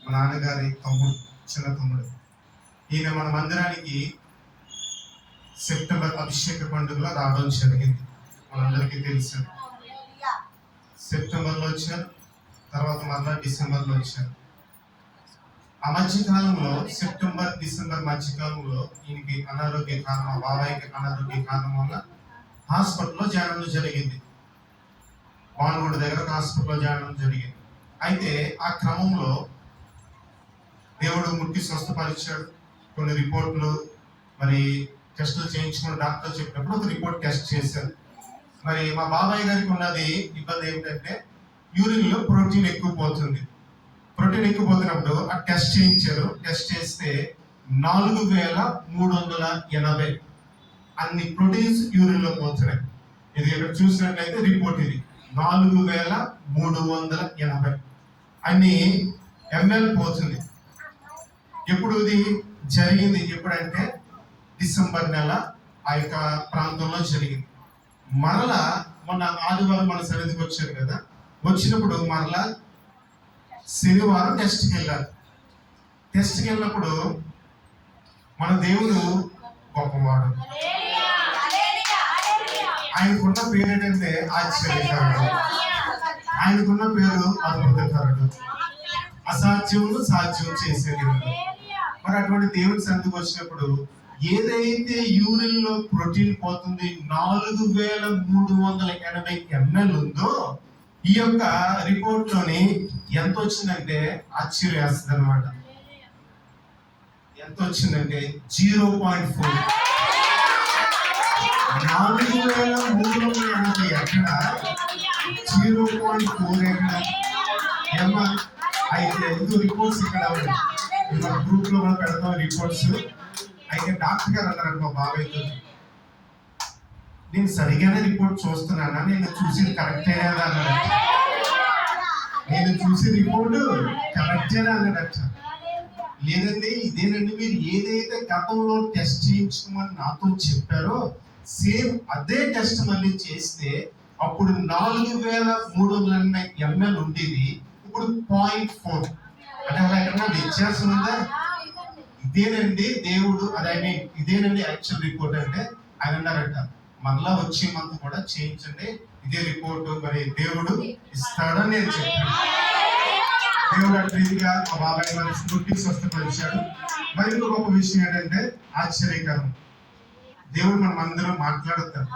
మా నాన్నగారి తమ్ముడు, చిన్న తమ్ముడు. ఈయన మన మందిరానికి సెప్టెంబర్ అభిషేక పండుగలో రావడం జరిగింది. మనందరికీ తెలుసు. సెప్టెంబర్లో వచ్చారు, తర్వాత మళ్ళా డిసెంబర్లో వచ్చారు. ఆ మధ్యకాలంలో సెప్టెంబర్ డిసెంబర్ మధ్యకాలంలో ఈయనకి అనారోగ్య కారణం, బాబాయికి అనారోగ్య కారణం వల్ల హాస్పిటల్లో జాయిన్ జరిగింది. వానగూడ దగ్గర హాస్పిటల్లో జాయిన్ జరిగింది. అయితే ఆ క్రమంలో దేవుడు ముట్టి స్వస్థపరిచాడు. కొన్ని రిపోర్ట్లు మరి టెస్టులు చేయించుకున్న డాక్టర్ చెప్పినప్పుడు ఒక రిపోర్ట్ టెస్ట్ చేశారు. మరి మా బాబాయ్ గారికి ఉన్నది ఇబ్బంది ఏమిటంటే యూరిన్లో ప్రోటీన్ ఎక్కువ పోతుంది. ప్రోటీన్ ఎక్కువ పోతున్నప్పుడు ఆ టెస్ట్ చేయించారు. టెస్ట్ చేస్తే 4380 అన్ని ప్రోటీన్స్ యూరిన్లో పోతున్నాయి. ఇది ఇక్కడ చూసినట్లయితే రిపోర్ట్ ఇది 4380 అన్ని ఎంఎల్ పోతుంది. ఎప్పుడు ఇది జరిగింది? ఎప్పుడంటే డిసెంబర్ నెల ఆ యొక్క ప్రాంతంలో జరిగింది. మరలా మొన్న ఆదివారం మన సన్నిధికి వచ్చారు కదా, వచ్చినప్పుడు మరలా శనివారం టెస్ట్కి వెళ్ళారు. టెస్ట్కి వెళ్ళినప్పుడు మన దేవుడు గొప్పవాడు. ఆయనకున్న పేరు ఏంటంటే ఆశ్చర్యకారుడు. ఆయనకున్న పేరు అద్భుతకారుడు, అసాధ్యమును సాధ్యం చేసే దేవుడు. మరి అటువంటి దేవుడి సన్నిధికి వచ్చినప్పుడు ఏదైతే యూరిన్ లో ప్రోటీన్ పోతుంది 4380 ml ఉందో, ఈ యొక్క రిపోర్ట్ లోని ఎంత వచ్చిందంటే ఆశ్చర్యం వేస్తుంది అనమాట. ఎంత వచ్చిందంటే 0.4. 4380 ఎక్కడ, 0.4 ఎక్కడ ఏమా? అయితే ఎందుకు రిపోర్ట్స్ ఇక్కడ మన గ్రూప్ లో మనం పెడతాం రిపోర్ట్స్. అయితే డాక్టర్ గారు అన్నారంట మా బాబాయ్తో, నేను సరిగానే రిపోర్ట్ చూస్తున్నానా, నేను చూసింది కరెక్టేనా అన్నాడు. నేను చూసి రిపోర్టు కరెక్టేనా అన్నాడట. లేదండి, ఇదేనండి, మీరు ఏదైతే గతంలో టెస్ట్ చేయించుకోమని నాతో చెప్పారో సేమ్ అదే టెస్ట్ మళ్ళీ చేస్తే అప్పుడు 4380 ml ఉండేది, ఇప్పుడు 0.4. అంటే అలా ఎక్కడన్నా వ్యత్యాసం ఉందా? ఇదేనండి దేవుడు, అదే ఇదేనండి యాక్చువల్ రిపోర్ట్ అంటే. ఆయన అన్నారట, మళ్ళా వచ్చే మంత్ కూడా చేయించండి, ఇదే రిపోర్టు మరి దేవుడు ఇస్తాడని నేను చెప్పాను. దేవుడు అటు రీతిగా మా బాబాయ్ గారి స్మృతి స్వస్థపరిచాడు. మరి ఇంకొక గొప్ప విషయం ఏంటంటే ఆశ్చర్యకరం, దేవుడు మనం అందరం మాట్లాడతారు.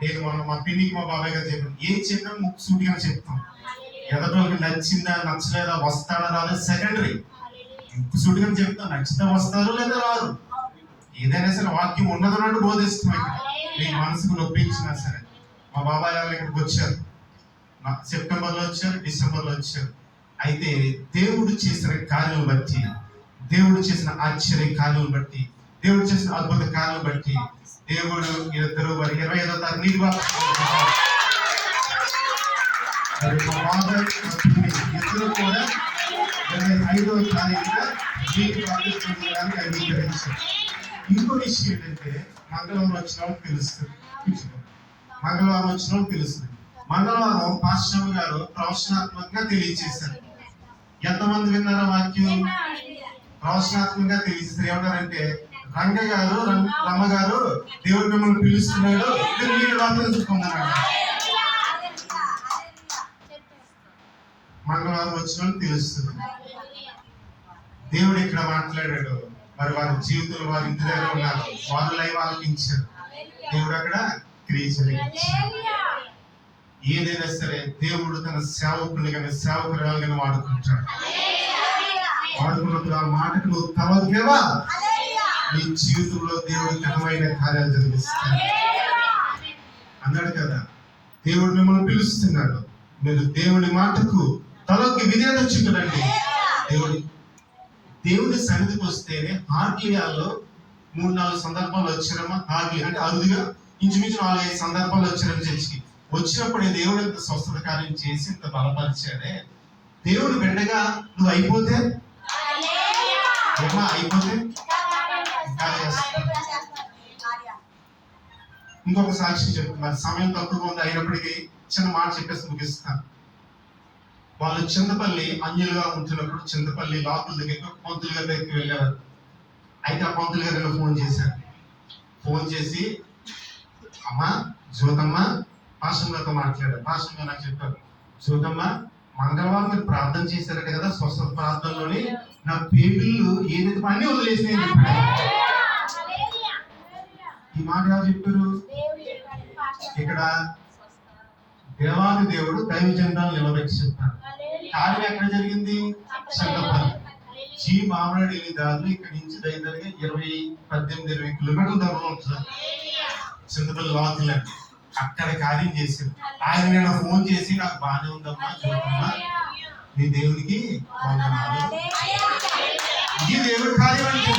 నేను మా పిన్నికి మా బాబాయ్ గారు చెప్పాను, ఏం చెప్పినా ముక్కు సూటిగా చెప్తాం. ఎదటోకి నచ్చిందా నచ్చలేదా, వస్తాడా రాలేదు సెకండరీ. ముక్కు సూటిగా చెప్తాం, నచ్చితే వస్తారు లేదా రారు. ఏదైనా సరే వాక్యం ఉన్నదన్నట్టు బోధిస్తాం. ఇక్కడ మీ మనసుకు నొప్పించినా సరే. మా బాబాయ్ గారు ఇక్కడికి వచ్చారు, సెప్టెంబర్లో వచ్చారు, డిసెంబర్లో వచ్చారు. అయితే దేవుడు చేసిన కార్యం బట్టి, దేవుడు చేసిన ఆశ్చర్య కార్యం బట్టి, దేవుడు చేసిన అద్భుత కార్యం బట్టి దేవుడు ఇద్దరు 25వ తారీఖు నీటి ఇద్దరు కూడా 25వ తారీఖున నీటి బాప్తిస్మం అంగీకరించారు. ఇంకో విషయం ఏంటంటే మంగళవారం వచ్చిన వాళ్ళకి తెలుస్తుంది. మంగళవారం వచ్చిన వాళ్ళకి తెలుస్తుంది. మంగళవారం పాస్టర్ గారు ప్రవచనాత్మకంగా తెలియజేశారు. ఎంతమంది విన్నారా వాక్యం? ప్రవచనాత్మకంగా తెలియజేశారు. ఏమన్నారంటే, రంగ గారు రమ్మ గారు దేవుడు మిమ్మల్ని పిలుస్తున్నాడు, మీరు బాప్తిస్మం. మంగళవారం వచ్చిన తెలుస్తుంది. దేవుడు ఇక్కడ మాట్లాడాడు. మరి వారి జీవితంలో వారి ఇంటి దగ్గర ఉన్నారు, వారు లైవ్ ఆలకించారు. దేవుడు అక్కడ క్రియ జరిగించాడు. ఏదైనా సరే దేవుడు తన సేవకుని కానీ సేవకురాలుగా వాడుకుంటాడు. వాడుకున్నప్పుడు ఆ మాటకు నువ్వు తలవకేవా, నీ జీవితంలో దేవుడు ఘనమైన కార్యాలు జరిగిస్తాడు అన్నాడు కదా. దేవుడు మిమ్మల్ని పిలుస్తున్నాడు, మీరు దేవుడి మాటకు తలకి విధేయత చూపండి. దేవుడి సన్నిధికి వస్తేనే హార్ట్లీయాల్లో 3-4 సందర్భాలు వచ్చారమ్మా. హార్ట్లీ అంటే అరుదుగా ఇంచుమించు 4-5 సందర్భాలు వచ్చారని చర్చికి వచ్చినప్పుడు దేవుడు ఇంత స్వస్థత కార్యం చేసి ఇంత బలపరిచాడే. దేవుడు బిడ్డగా నువ్వు అయిపోతే ఇంకొక సాక్షి చెప్తున్నారు. సమయం తక్కువగా ఉంది అయినప్పటికీ చిన్న మాట చెప్పేసి ముగిస్తాను. వాళ్ళు చింతపల్లి అన్యులుగా ఉంటున్నప్పుడు చింతపల్లి లోపల దగ్గర పంతులు గారి దగ్గరికి వెళ్ళేవారు. అయితే ఆ పంతులు గారిలో ఫోన్ చేశారు. ఫోన్ చేసి, అమ్మా జ్యోతమ్మ, పాస్టర్ గారితో మాట్లాడారు. పాస్టర్ గారు నాకు చెప్పారు, జ్యోతమ్మ మంగళవారం మీరు ప్రార్థన చేశారట కదా, స్వస్థత ప్రార్థనలోని నా పేగుళ్ళు ఏదైతే పని వదిలేసినాయి చెప్పారు. ఈ మాట ఎవరు చెప్పారు? ఇక్కడ దేవాది దేవుడు దైవ జెండాలు నిలబెట్టి చెప్పారు. కార్యం ఎక్కడ జరిగింది? చింతపల్లి. జీ మామిడి వెళ్ళి దారిలో ఇక్కడ నుంచి దగ్గరగా 18-20 కిలోమీటర్ల దూరంలో ఉంటుంది చింతపల్లి లోతులే. అక్కడ కార్యం చేశారు. ఆయన నేను ఫోన్ చేసి, నాకు బాగానే ఉందమ్మా చూడమ్మా, మీ దేవునికి వందనాలు. ఇది దేవుడి కార్యం అంటే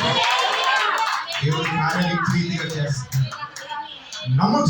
దేవుడి కార్యాలు ప్రీతిగా చేస్తారు. నమ్మచ్చు.